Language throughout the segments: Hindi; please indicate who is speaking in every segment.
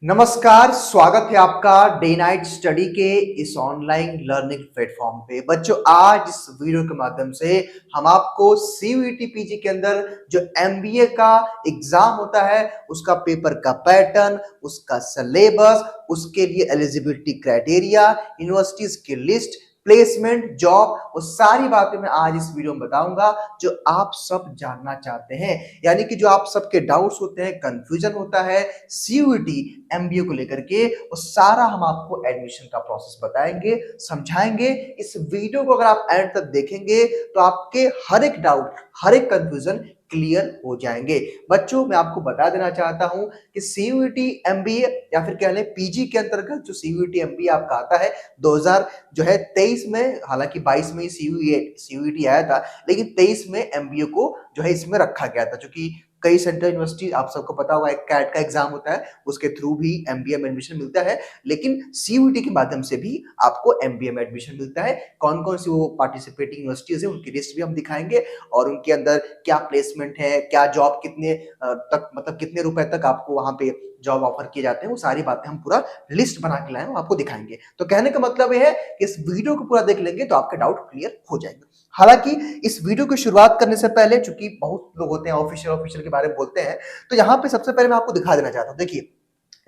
Speaker 1: नमस्कार, स्वागत है आपका डे नाइट स्टडी के इस ऑनलाइन लर्निंग प्लेटफॉर्म पे। बच्चों, आज इस वीडियो के माध्यम से हम आपको सीयूईटी पीजी के अंदर जो एमबीए का एग्जाम होता है उसका पेपर का पैटर्न, उसका सिलेबस, उसके लिए एलिजिबिलिटी क्राइटेरिया, यूनिवर्सिटीज की लिस्ट, प्लेसमेंट, जॉब, वो सारी बातें मैं आज इस वीडियो में बताऊंगा जो आप सब जानना चाहते हैं। यानी कि जो आप सबके डाउट्स होते हैं, कंफ्यूजन होता है सीयूईटी एमबीए को लेकर के, वो सारा हम आपको एडमिशन का प्रोसेस बताएंगे, समझाएंगे। इस वीडियो को अगर आप एंड तक देखेंगे तो आपके हर एक डाउट, हर एक कंफ्यूजन क्लियर हो जाएंगे। बच्चों, मैं आपको बता देना चाहता हूं कि सीयूईटी एमबीए या फिर कह लें पीजी के अंतर्गत जो सीयूईटी एमबीए आपका आता है 2000 जो है 23 में, हालांकि 22 में ही सीयूईटी आया था, लेकिन 23 में एमबीए को जो है इसमें रखा गया था। क्योंकि कई सेंट्रल यूनिवर्सिटी, आप सबको पता होगा, एक कैट का एग्जाम होता है, उसके थ्रू भी एमबीए में एडमिशन मिलता है, लेकिन सीयूईटी के माध्यम से भी आपको एमबीए में एडमिशन मिलता है। कौन कौन सी वो पार्टिसिपेटिंग यूनिवर्सिटीज है उनकी लिस्ट भी हम दिखाएंगे, और उनके अंदर क्या प्लेसमेंट है, क्या जॉब कितने तक, मतलब कितने रुपए तक आपको वहां पे जॉब ऑफर किए जाते हैं, वो सारी बातें हम पूरा लिस्ट बना के लाए हैं, आपको दिखाएंगे। तो कहने का मतलब यह है कि इस वीडियो को पूरा देख लेंगे तो आपके डाउट क्लियर हो जाएंगे। हालांकि इस वीडियो की शुरुआत करने से पहले, चूंकि बहुत लोग होते हैं ऑफिशियल के बारे में बोलते हैं, तो यहाँ पे सबसे पहले मैं आपको दिखा देना चाहता हूँ। देखिए,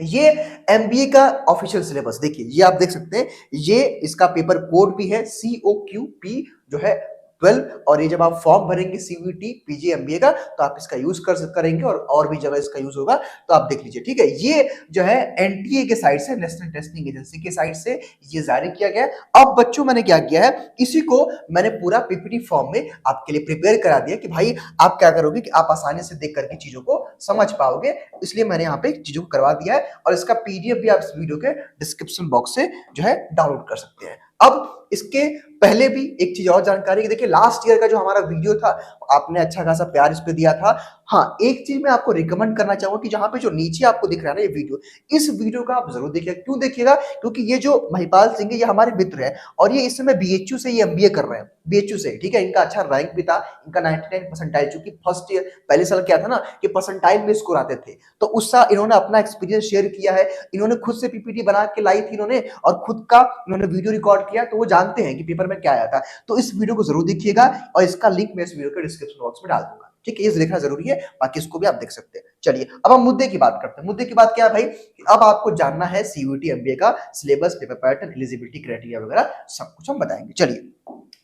Speaker 1: ये एमबीए का ऑफिशियल सिलेबस, देखिए ये आप देख सकते हैं, ये इसका पेपर कोड भी है COQP जो है 12, और ये जब आप फॉर्म भरेंगे सीयूईटी पीजी एमबीए का तो आप इसका यूज करेंगे, और भी जगह इसका यूज होगा, तो आप देख लीजिए। ठीक है, ये जो है एनटीए के साइड से, नेशनल टेस्टिंग एजेंसी के साइड से ये जारी किया गया है। अब बच्चों, मैंने क्या किया है, इसी को मैंने पूरा पीपीटी फॉर्म में आपके लिए प्रिपेयर करा दिया कि भाई आप क्या करोगे कि आप आसानी से देख करके चीजों को समझ पाओगे, इसलिए मैंने यहाँ पे चीजों को करवा दिया है, और इसका पीडीएफ भी आप इस वीडियो के डिस्क्रिप्शन बॉक्स से जो है डाउनलोड कर सकते हैं। अब इसके पहले भी एक चीज और जानकारी कि देखिए, लास्ट ईयर का जो हमारा वीडियो था, आपने अच्छा खासा प्यार इस पे दिया था। हाँ, एक चीज मैं आपको रिकमेंड करना चाहूंगा कि जहां पे जो नीचे आपको दिख रहा है ना ये वीडियो, इस वीडियो का आप जरूर देखिएगा। क्यों देखिएगा? क्योंकि ये जो महिपाल सिंह है, ये हमारे मित्र है, और ये इस समय बीएचयू से ये एमबीए कर रहे हैं, बीएचयू से। ठीक है, इनका अच्छा रैंक भी था, इनका 99 परसेंटाइल, चूंकि फर्स्ट ईयर पहले साल क्या था ना कि परसेंटाइल में स्कोर आते थे, तो उस साल इन्होंने अपना एक्सपीरियंस शेयर किया है, इन्होंने खुद से पीपीटी बना के लाई थी इन्होंने, और खुद का इन्होंने वीडियो रिकॉर्ड किया, तो वो जानते हैं कि पेपर में क्या आया था। तो इस वीडियो को जरूर देखिएगा, और इसका लिंक मैं इस वीडियो के डिस्क्रिप्शन बॉक्स में डाल दूंगा। ठीक है, ये देखना जरूरी है, बाकी इसको भी आप देख सकते हैं। चलिए, अब हम मुद्दे की बात करते हैं। मुद्दे की बात क्या है भाई? अब आपको जानना है सीयूईटी एमबीए का syllabus, paper pattern, eligibility criteria वगैरह सब कुछ हम बताएंगे। चलिए,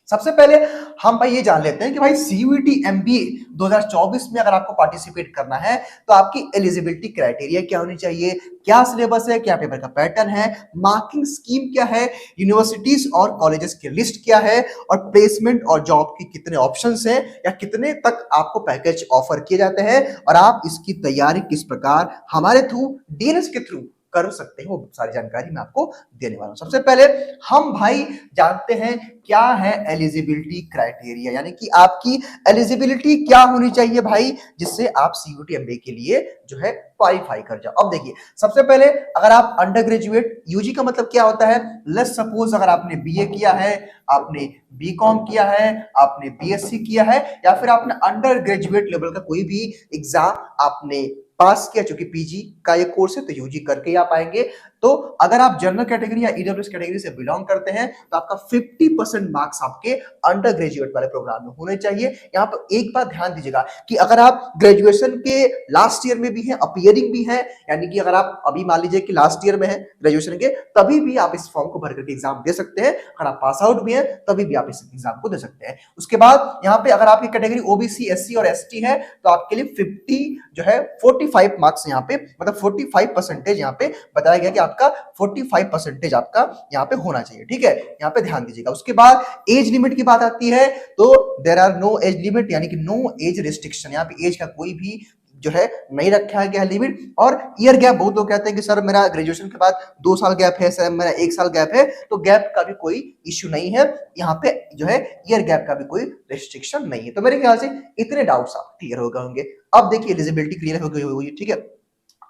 Speaker 1: सबसे पहले हम भाई ये जान लेते हैं कि भाई सीयूईटी एमबीए 2024 में अगर आपको पार्टिसिपेट करना है तो आपकी एलिजिबिलिटी क्राइटेरिया क्या होनी चाहिए, क्या सिलेबस है, क्या पेपर का पैटर्न है, मार्किंग स्कीम क्या है, यूनिवर्सिटीज और कॉलेजेस की लिस्ट क्या है, और प्लेसमेंट और जॉब के कितने ऑप्शंस हैं, या कितने तक आपको पैकेज ऑफर किए जाते हैं, और आप इसकी तैयारी किस प्रकार हमारे थ्रू, डीएनएस के थ्रू कर सकते हैं, वो सारी जानकारी मैं आपको देने वाला हूं। सबसे पहले हम भाई जानते हैं क्या है एलिजिबिलिटी क्राइटेरिया, यानी कि आपकी एलिजिबिलिटी क्या होनी चाहिए भाई, जिससे आप सीयूईटी एमबीए के लिए जो है क्वालिफाई कर जाओ। अब देखिए, सबसे पहले अगर आप अंडर ग्रेजुएट, यूजी का मतलब क्या होता है, लेट्स सपोज अगर आपने बीए किया है, आपने बीकॉम किया है, आपने बीएससी किया है, या फिर आपने अंडर ग्रेजुएट लेवल का कोई भी एग्जाम आपने पास किया, चूंकि पीजी का ये कोर्स है तो यूजी करके ही आप आएंगे। तो अगर आप जनरल कैटेगरी या ईडब्ल्यूएस कैटेगरी से बिलोंग करते हैं तो आपका 50% मार्क्स आपके अंडर ग्रेजुएट वाले प्रोग्राम में होने चाहिए। यहाँ पर एक बात ध्यान दीजिएगा कि अगर आप ग्रेजुएशन के लास्ट ईयर में भी हैं, अपीयरिंग भी हैं, यानी कि अगर आप अभी मान लीजिए कि लास्ट ईयर में है ग्रेजुएशन के, तभी भी आप इस फॉर्म को भर करके एग्जाम दे सकते हैं। अगर आप पास आउट भी हैं तभी भी आप इस एग्जाम को दे सकते हैं। उसके बाद यहाँ पे अगर आपकी कैटेगरी ओबीसी, एससी और एसटी है तो आपके लिए 50 जो है 45 मार्क्स यहाँ पे, मतलब 45% यहाँ पे बताया गया कि आपका 45% आपका यहाँ पे होना चाहिए। ठीक है, यहाँ पे ध्यान दीजिएगा। उसके बाद एज लिमिट की बात आती है तो there are no age limit, यानी कि नो एज रिस्ट्रिक्शन, यहाँ पे एज का कोई भी जो है नहीं रखा गया लिमिट। और ईयर गैप, बहुत लोग कहते हैं कि सर मेरा ग्रेजुएशन के बाद 2 साल गैप है, सर मेरा 1 साल गैप है, तो गैप का भी कोई इश्यू नहीं है, यहाँ पे जो है ईयर गैप का भी कोई रिस्ट्रिक्शन नहीं है। तो मेरे ख्याल से इतने डाउट्स आप क्लियर हो गए होंगे। अब देखिए, एलिजिबिलिटी क्लियर हो गई होगी। ठीक है,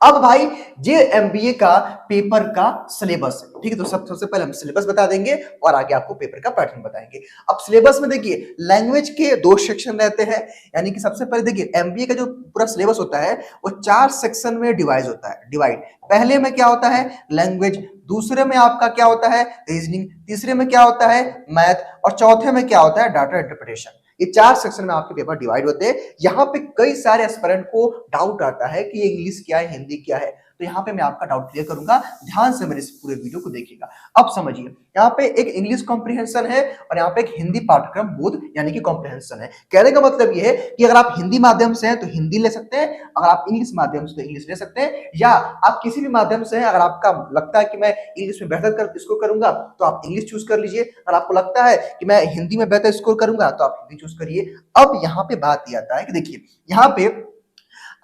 Speaker 1: अब भाई ये एमबीए का पेपर का सिलेबस है, ठीक है। तो सबसे पहले हम सिलेबस बता देंगे और आगे आपको पेपर का पैटर्न बताएंगे। अब सिलेबस में देखिए लैंग्वेज के 2 सेक्शन रहते हैं, यानी कि सबसे पहले देखिए एमबीए का जो पूरा सिलेबस होता है वो 4 सेक्शन में डिवाइड होता है। पहले में क्या होता है लैंग्वेज, दूसरे में आपका क्या होता है रीजनिंग, तीसरे में क्या होता है मैथ और चौथे में क्या होता है डाटा इंटरप्रिटेशन। ये 4 सेक्शन में आपके पेपर डिवाइड होते हैं। यहाँ पे कई सारे एस्पिरेंट को डाउट आता है कि ये इंग्लिश क्या है हिंदी क्या है, तो यहाँ पे मैं आपका डाउट क्लियर करूंगा, ध्यान से मेरे इस पूरे वीडियो को देखिएगा। अब समझिए यहाँ पे एक इंग्लिश कॉम्प्रिहेंशन है और यहाँ पे एक हिंदी पाठ्यक्रम बोध यानी कि कॉम्प्रिहेंशन है। कहने का मतलब ये है कि अगर आप हिंदी माध्यम से हैं तो हिंदी ले सकते हैं, अगर आप इंग्लिश माध्यम से तो इंग्लिश ले सकते हैं, या आप किसी भी माध्यम से हैं अगर आपका लगता है कि मैं इंग्लिश में बेहतर कर इसको करूंगा तो आप इंग्लिश चूज कर लीजिए, अगर आपको लगता है कि मैं हिंदी में बेहतर स्कोर करूंगा तो आप हिंदी चूज करिए। अब यहाँ पे बात ये आता है कि देखिए यहाँ पे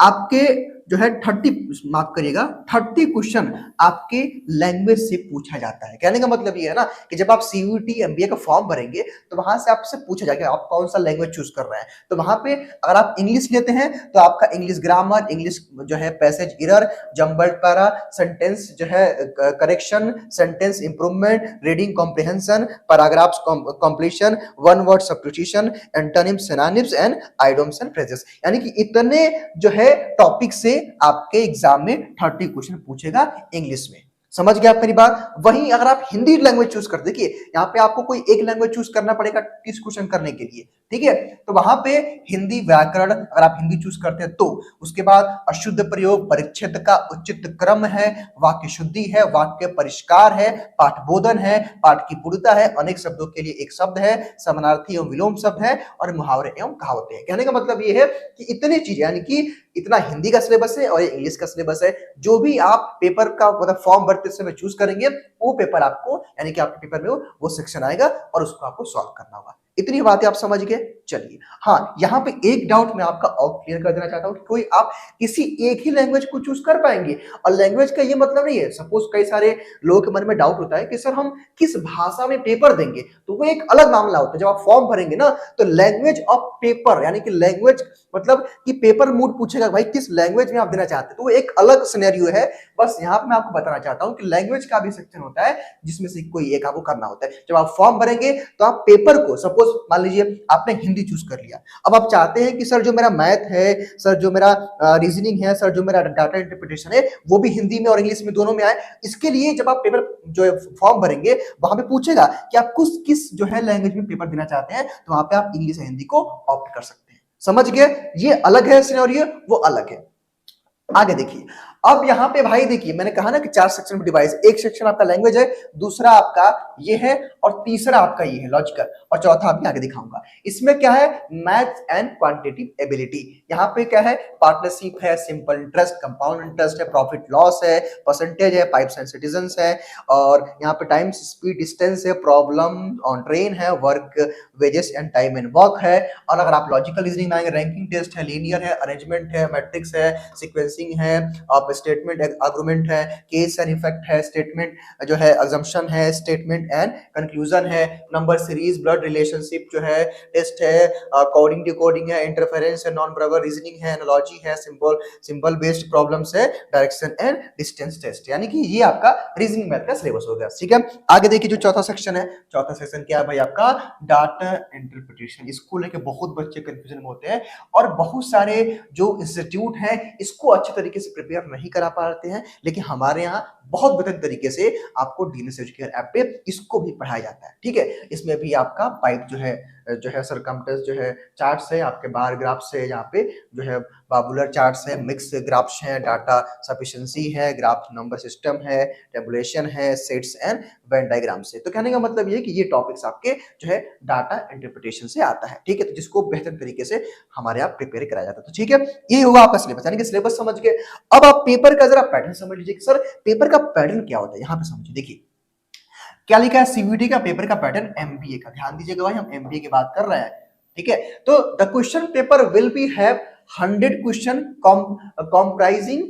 Speaker 1: आपके जो है 30 माफ करिएगा 30 क्वेश्चन आपके लैंग्वेज से पूछा जाता है। कहने का मतलब ये है ना कि जब आप सीयूईटी एमबीए का फॉर्म भरेंगे तो वहां से आपसे पूछा जाएगा आप कौन सा लैंग्वेज चूज कर रहे हैं। तो वहां पे अगर आप इंग्लिश लेते हैं तो आपका इंग्लिश ग्रामर, इंग्लिश जो है passage error, jumbled para, sentence जो है correction, sentence improvement, reading comprehension, paragraphs completion, one word substitution, antonyms, synonyms and idioms and phrases, यानी कि इतने जो है टॉपिक से आपके एग्जाम में 30 क्वेश्चन पूछेगा इंग्लिश में। समझ गए आप मेरी बात। वहीं अगर आप हिंदी लैंग्वेज चूज कर, देखिए यहाँ पे आपको कोई एक लैंग्वेज चूज करना पड़ेगा 30 क्वेश्चन करने के लिए, ठीक है। तो वहां पे हिंदी व्याकरण अगर आप हिंदी चूज करते हैं तो उसके बाद अशुद्ध प्रयोग, परिच्छेद का उचित क्रम है, वाक्य शुद्धि है, वाक्य परिष्कार है, पाठबोधन है, पाठ की पूर्णता है, अनेक शब्दों के लिए एक शब्द है, समानार्थी एवं विलोम शब्द है और मुहावरे एवं कहावतें हैं। कहने का मतलब ये है कि इतनी चीजें, यानी कि इतना हिंदी का सिलेबस है और ये इंग्लिश का सिलेबस है। जो भी आप पेपर का मतलब फॉर्म भरते समय चूज करेंगे वो पेपर आपको, यानी कि आपके पेपर में वो सेक्शन आएगा और उसको आपको सॉल्व करना होगा। इतनी बातें आप समझ गए। चलिए हाँ, यहाँ पे एक डाउट मैं आपका और क्लियर कर देना चाहता हूँ कि कोई आप किसी एक ही लैंग्वेज को चूज कर पाएंगे, और लैंग्वेज का ये मतलब नहीं है, सपोज कई सारे लोगों के मन में डाउट होता है कि सर हम किस भाषा में पेपर देंगे, तो वो एक अलग मामला होता है। जब आप फॉर्म भरेंगे ना तो लैंग्वेज ऑफ पेपर, यानी कि लैंग्वेज मतलब कि पेपर मूड पूछेगा भाई किस लैंग्वेज में आप देना चाहते हैं, तो वो एक अलग सिनेरियो है। बस यहाँ पे मैं आपको बताना चाहता हूँ कि लैंग्वेज का भी सेक्शन होता है जिसमें से कोई एक आपको करना होता है। जब आप फॉर्म भरेंगे तो आप पेपर को, सपोज मान लीजिए आपने हिंदी चूज कर लिया, अब आप चाहते हैं कि सर जो मेरा मैथ है, सर जो मेरा रीजनिंग है, सर जो मेरा डाटा इंटरप्रिटेशन है वो भी हिंदी में और इंग्लिश में दोनों में आए। इसके लिए जब आप पेपर जो फॉर्म भरेंगे वहां पे पूछेगा कि आप किस जो है लैंग्वेज में पेपर देना चाहते हैं, तो वहां पे आप इंग्लिश या हिंदी को ऑप्ट कर सकते हैं। समझ गए, ये अलग है सिनेरियो, वो अलग है। आगे देखिए, अब यहाँ पे भाई देखिए मैंने कहा ना कि 4 सेक्शन में डिवाइड, एक सेक्शन आपका लैंग्वेज है, दूसरा आपका ये है और तीसरा आपका ये है लॉजिकल, और चौथा अभी आगे दिखाऊंगा। इसमें क्या है मैथ्स एंड क्वांटिटेटिव एबिलिटी। यहाँ पे क्या है पार्टनरशिप है, सिंपल इंटरेस्ट, कंपाउंड इंटरेस्ट है, प्रॉफिट लॉस है, परसेंटेज है, पाइप्स एंड सिटीजंस है, और यहाँ पे टाइम स्पीड डिस्टेंस है, प्रॉब्लम ऑन ट्रेन है, work wages and time and work है। और अगर आप लॉजिकल रीजनिंग में आएंगे रैंकिंग टेस्ट है, लीनियर है, अरेंजमेंट है, मैट्रिक्स है, सीक्वेंसिंग है, स्टेटमेंट आर्गुमेंट है, केस एंड इफेक्ट है, स्टेटमेंट जो है अजम्पशन है, स्टेटमेंट एंड कंक्लूजन है, नंबर सीरीज, ब्लड रिलेशनशिप जो है, टेस्ट है, कोडिंग डिकोडिंग है, इंटरफेरेंस है, नॉन वर्बल रीजनिंग है, एनालॉजी है, सिंबल बेस्ड प्रॉब्लम्स है, डायरेक्शन एंड डिस्टेंस टेस्ट। यानी कि ये आपका रीजनिंग मैथ का सिलेबस हो गया, ठीक है। आगे देखिए जो चौथा सेक्शन है, चौथा सेक्शन क्या है भाई आपका डाटा इंटरप्रिटेशन। इसको लेके बहुत बच्चे कंफ्यूजन में होते हैं और बहुत सारे जो इंस्टीट्यूट हैं इसको अच्छे तरीके से प्रिपेयर नहीं करा पाते हैं, लेकिन हमारे यहाँ बहुत बेहतर तरीके से आपको डीएनएस एजुकेशन ऐप पे इसको भी पढ़ाया जाता है, ठीक है। इसमें भी आपका पाइप जो है सरकमफ्रेंस जो है चार्ट्स है, आपके बार ग्राफ्स है, यहाँ पे जो है बाबुलर चार्ट्स है, मिक्स ग्राफ्स है, डाटा सफिशिएंसी है, ग्राफ नंबर सिस्टम है, टेबुलेशन है, सेट्स एंड वेन डायग्राम्स है। तो कहने का मतलब ये है कि ये टॉपिक्स आपके जो है डाटा इंटरप्रिटेशन से आता है, ठीक है। तो जिसको बेहतर तरीके से हमारे यहाँ प्रिपेयर कराया जाता है, तो ठीक है, ये होगा आपका सिलेबस, यानी कि सिलेबस समझ गए। अब आप पेपर का जरा पैटर्न समझ लीजिए कि सर पेपर का पैटर्न क्या होता है। यहाँ पे समझिए, देखिए क्या लिखा है सीयूईटी का पेपर का पैटर्न एमबीए का, ध्यान दीजिएगा भाई हम एमबीए की बात कर रहे हैं, ठीक है। तो the question paper will be have 100 question comprising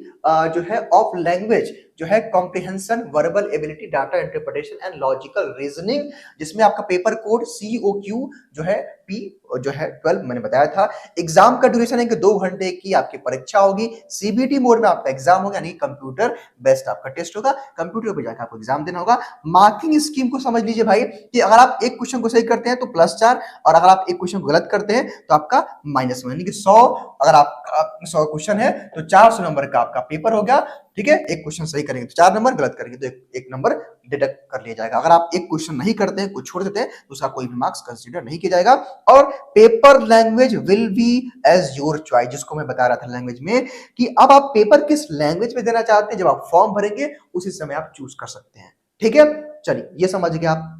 Speaker 1: जो है ऑफ लैंग्वेज जो है comprehension, verbal ability, data interpretation and logical reasoning, जिसमें आपका पेपर कोड COQ जो है P जो है 12 मैंने बताया था। एग्जाम का ड्यूरेशन है कि 2 घंटे की आपकी परीक्षा होगी। CBT मोड में आपका एग्जाम होगा, यानी कंप्यूटर बेस्ड आपका टेस्ट होगा, कंप्यूटर पे जाकर आपको एग्जाम देना होगा। मार्किंग स्कीम को समझ लीजिए भाई कि अगर आप एक क्वेश्चन को सही करते हैं तो +4, और अगर आप एक क्वेश्चन को गलत करते हैं तो आपका -1, यानी कि 100, अगर आपका 100 क्वेश्चन है तो 400 नंबर का आपका पेपर हो गया। ठीक है, एक क्वेश्चन सही करेंगे तो 4 नंबर, गलत करेंगे तो एक नंबर डिडक्ट कर लिया जाएगा। अगर आप एक क्वेश्चन नहीं करते हैं, कुछ छोड़ देते हैं, तो उसका कोई भी मार्क्स कंसीडर नहीं किया जाएगा। और paper language will be as your choice, जिसको मैं बता रहा था लैंग्वेज में कि अब आप पेपर किस लैंग्वेज में देना चाहते हैं, जब आप फॉर्म भरेंगे उसी समय आप चूज कर सकते हैं। ठीक है, चलिए ये समझ गए आप।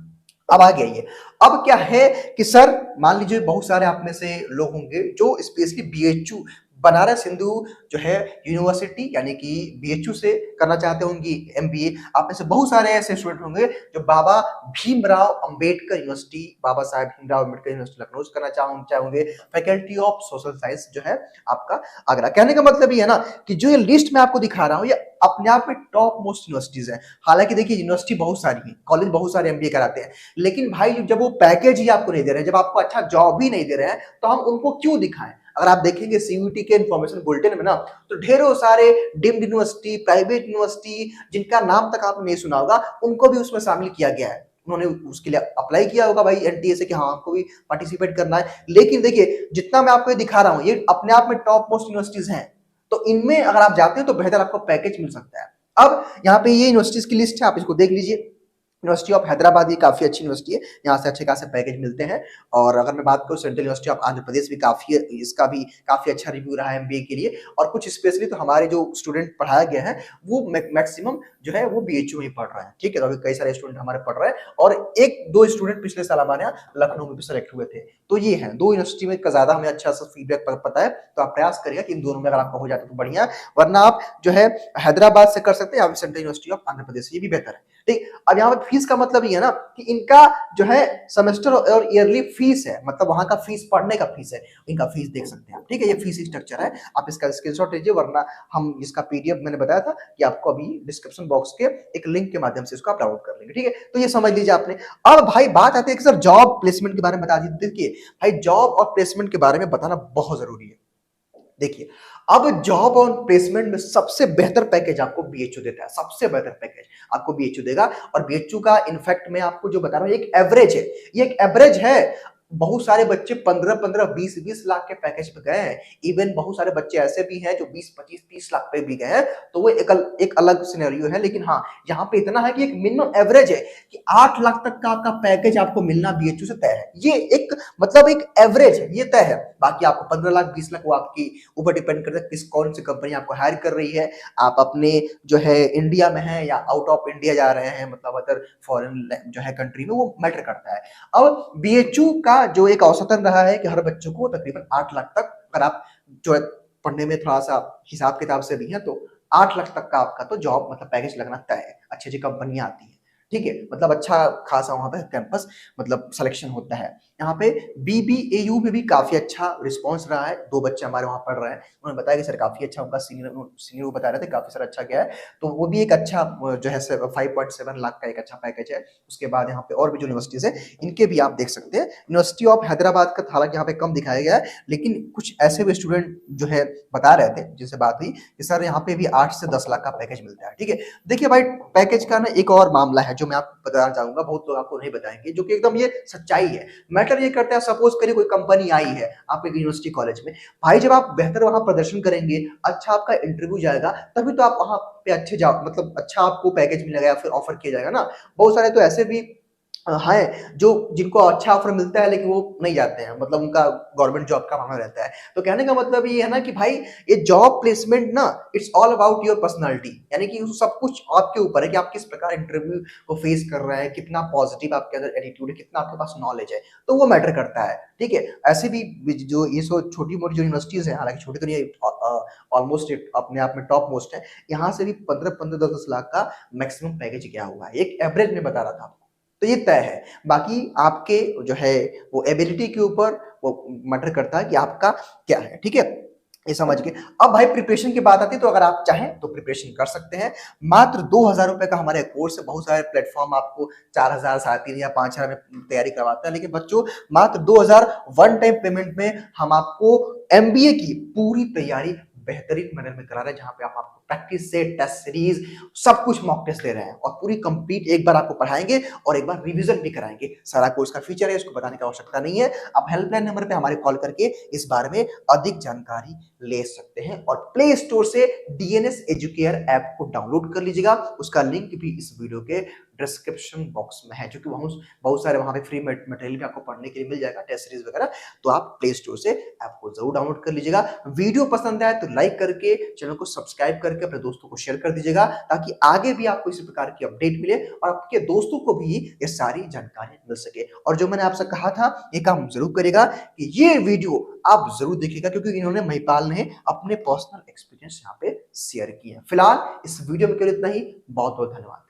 Speaker 1: अब आगे आइए, अब क्या है कि सर मान लीजिए बहुत सारे आप में से लोग होंगे जो स्पेशली BHU बनारस हिंदू जो है यूनिवर्सिटी यानी कि BHU से करना चाहते होंगे MBA। आप में से बहुत सारे ऐसे स्टूडेंट होंगे जो बाबा भीमराव अंबेडकर यूनिवर्सिटी, बाबा साहेब भीमराव अंबेडकर यूनिवर्सिटी लखनऊ से करना चाहोगे। फैकल्टी ऑफ सोशल साइंस जो है आपका आगरा। कहने का मतलब ये है ना कि जो ये लिस्ट मैं आपको दिखा रहा हूँ, ये अपने आप में टॉप मोस्ट यूनिवर्सिटीज है। हालांकि देखिए यूनिवर्सिटी बहुत सारी है, कॉलेज बहुत सारे MBA कराते हैं, लेकिन भाई जब वो पैकेज ही आपको नहीं दे रहे हैं, जब आपको अच्छा जॉब ही नहीं दे रहे हैं, तो हम उनको क्यों दिखाएं। अगर आप देखेंगे CUET के इन्फॉर्मेशन बुलेटिन में ना, तो ढेरों सारे डीम्ड यूनिवर्सिटी, प्राइवेट यूनिवर्सिटी, जिनका नाम तक आपने नहीं सुना होगा, उनको भी उसमें शामिल किया गया है। उन्होंने उसके लिए अप्लाई किया होगा भाई NTA से कि हाँ आपको भी पार्टिसिपेट करना है। लेकिन देखिए जितना मैं आपको ये दिखा रहा हूँ, ये अपने आप में टॉप मोस्ट यूनिवर्सिटीज हैं, तो इनमें अगर आप जाते हैं तो बेहतर आपको पैकेज मिल सकता है। अब यहाँ पे ये यूनिवर्सिटीज की लिस्ट है, आप इसको देख लीजिए। यूनिवर्सिटी ऑफ हैदराबाद ये काफी अच्छी यूनिवर्सिटी है, यहाँ से अच्छे खासे पैकेज मिलते हैं। और अगर मैं बात करूँ central university of Andhra Pradesh भी काफी, इसका भी काफी अच्छा रिव्यू रहा है MBA के लिए। और कुछ स्पेशली तो हमारे जो स्टूडेंट पढ़ाया गया है वो मैक्सिमम जो है वो BHU में ही पढ़ रहे हैं। ठीक है, तो अभी कई सारे स्टूडेंट हमारे पढ़ रहे हैं, और 1-2 स्टूडेंट पिछले साल हमारे यहाँ लखनऊ में भी सेलेक्ट हुए थे। तो ये है 2 यूनिवर्सिटी में का ज्यादा हमें अच्छा सा फीडबैक पता है, तो आप प्रयास करिएगा कि इन दोनों में अगर आपका हो जाता है तो बढ़िया, वरना आप जो है हैदराबाद से कर सकते हैं या फिर central university of Andhra Pradesh, ये भी बेहतर है। ठीक, अब यहाँ पे फीस का मतलब ये है ना कि इनका जो है सेमेस्टर और ईयरली फीस है, मतलब वहां का फीस पढ़ने का फीस है, इनका फीस देख सकते हैं। ठीक है, ये फीस स्ट्रक्चर है, आप इसका स्क्रीनशॉट लीजिए, वरना हम इसका PDF मैंने बताया था कि आपको अभी डिस्क्रिप्शन बॉक्स के एक लिंक के माध्यम से इसको आप डाउनलोड कर लेंगे। ठीक है, तो ये समझ लीजिए आपने। अब भाई बात आती है कि सर जॉब प्लेसमेंट के बारे में बता दीजिए। देखिए भाई जॉब और प्लेसमेंट के बारे में बताना बहुत जरूरी है। देखिए अब जॉब और प्लेसमेंट में सबसे बेहतर पैकेज आपको BHU देता है, सबसे बेहतर पैकेज आपको BHU देगा। और BHU का इनफैक्ट मैं आपको जो बता रहा हूं एक एवरेज है, ये एक एवरेज है। बहुत सारे बच्चे 15-15, 20-20 लाख के पैकेज पे गए हैं। इवन बहुत सारे बच्चे ऐसे भी हैं जो 20-25-30 लाख पे भी गए हैं, तो वो एक अलग सिनेरियो है। लेकिन हाँ यहाँ पे इतना है कि एक मिनिमम एवरेज है कि 8 लाख तक का आपका पैकेज आपको मिलना BHU से तय है। ये एक मतलब एक एवरेज है, ये तय है। बाकी आपको 15 लाख 20 लाख वो आपकी ऊपर डिपेंड करता है किस कौन सी कंपनी आपको हायर कर रही है, आप अपने जो है इंडिया में है या आउट ऑफ इंडिया जा रहे हैं, मतलब अदर फॉरेन जो है कंट्री में, वो मैटर करता है। अब BHU का जो एक औसतन रहा है कि हर बच्चों को तकरीबन 8 लाख तक, अगर आप जो है पढ़ने में थोड़ा सा हिसाब किताब से भी है, तो 8 लाख तक का आपका तो जॉब मतलब पैकेज लगना तय है। अच्छी अच्छी कंपनियां आती है, ठीक है, मतलब अच्छा खासा वहां पे कैंपस मतलब सिलेक्शन होता है। यहाँ पे BBAU में भी काफी अच्छा रिस्पांस रहा है। 2 बच्चे हमारे वहां पढ़ रहे हैं, उन्होंने बताया कि सर काफी अच्छा, उनका सीनियर वो बता रहे थे काफी सर अच्छा गया है। तो वो भी एक अच्छा जो है 5.7 लाख का एक अच्छा पैकेज है। उसके बाद यहाँ पे और भी जो यूनिवर्सिटीज है इनके भी आप देख सकते हैं। यूनिवर्सिटी ऑफ हैदराबाद का हालांकि यहाँ पे कम दिखाया गया है, लेकिन कुछ ऐसे भी स्टूडेंट जो है बता रहे थे जिनसे बात हुई कि सर यहाँ पे भी 8 से 10 लाख का पैकेज मिलता है। ठीक है, देखिए भाई पैकेज का ना एक और मामला है जो मैं आपको बताना चाहूंगा, बहुत लोग आपको नहीं बताएंगे, जो कि एकदम ये सच्चाई है। मैटर ये करता है, सपोज करिए कोई कंपनी आई है आपके यूनिवर्सिटी कॉलेज में, भाई जब आप बेहतर वहां प्रदर्शन करेंगे, अच्छा आपका इंटरव्यू जाएगा, तभी तो आप वहां पे अच्छे जाओ, मतलब अच्छा आपको पैकेज मिलेगा या फिर ऑफर किया जाएगा ना। बहुत सारे तो ऐसे भी हैं जो जिनको अच्छा ऑफर मिलता है लेकिन वो नहीं जाते हैं, मतलब उनका गवर्नमेंट जॉब का मामला रहता है। तो कहने का मतलब ये है ना कि भाई ये जॉब प्लेसमेंट ना it's all about your personality, यानी कि सब कुछ आपके ऊपर है कि आप किस प्रकार इंटरव्यू को फेस कर रहे हैं, कितना पॉजिटिव आपके अंदर एटीट्यूड है, कितना आपके पास नॉलेज है, तो वो मैटर करता है। ठीक है, ऐसे भी जो ये सो छोटी मोटी जो यूनिवर्सिटीज है, हालांकि छोटी तो नहीं, ऑलमोस्ट अपने आप में टॉप मोस्ट है, यहाँ से भी 15-15, 10-10 लाख का मैक्सिमम पैकेज गया हुआ है, एक एवरेज में बता रहा था आपको। तो ये तय है, बाकी आपके जो है वो एबिलिटी के ऊपर वो मैटर करता है कि आपका क्या है। ठीक है, ये समझ के अब भाई प्रिपरेशन की बात आती है, तो अगर आप चाहें तो प्रिपरेशन कर सकते हैं। मात्र 2,000 रुपए का हमारे कोर्स है। बहुत सारे प्लेटफॉर्म आपको 4,000, 3,500 या 5,000 में तैयारी करवाते हैं, लेकिन बच्चों मात्र 2,000 वन टाइम पेमेंट में हम आपको एमबीए की पूरी तैयारी बेहतरीन मैनर में करा रहे हैं, जहां पे आप आपको प्रैक्टिस से टेस्ट सीरीज सब कुछ मॉक टेस्ट दे रहे हैं और पूरी कंप्लीट एक बार आपको पढ़ाएंगे और एक बार रिवीजन भी कराएंगे। सारा कोर्स का फीचर है, इसको बताने की आवश्यकता नहीं है। आप हेल्पलाइन नंबर पे हमारे कॉल करके इस बारे में अधिक जानकारी ले सकते हैं और प्ले स्टोर से डीएनएस एजुकेयर ऐप को डाउनलोड कर लीजिएगा। उसका लिंक भी इस वीडियो के डिस्क्रिप्शन बॉक्स में है, क्योंकि बहुत सारे वहां पे फ्री मटेरियल भी आपको पढ़ने के लिए मिल जाएगा, टेस्ट सीरीज वगैरह। तो आप प्ले स्टोर से ऐप को जरूर डाउनलोड कर लीजिएगा। वीडियो पसंद आए तो लाइक करके, चैनल को सब्सक्राइब करके अपने दोस्तों को शेयर कर दीजिएगा, ताकि आगे भी आपको इसी प्रकार की अपडेट मिले और आपके दोस्तों को भी ये सारी जानकारी मिल सके। और जो मैंने आपसे कहा था, ये काम जरूर करेगा कि ये वीडियो आप जरूर देखिएगा, क्योंकि इन्होंने महिपाल ने अपने पर्सनल एक्सपीरियंस यहाँ पे शेयर किए हैं। फिलहाल इस वीडियो में केवल इतना ही। बहुत बहुत धन्यवाद।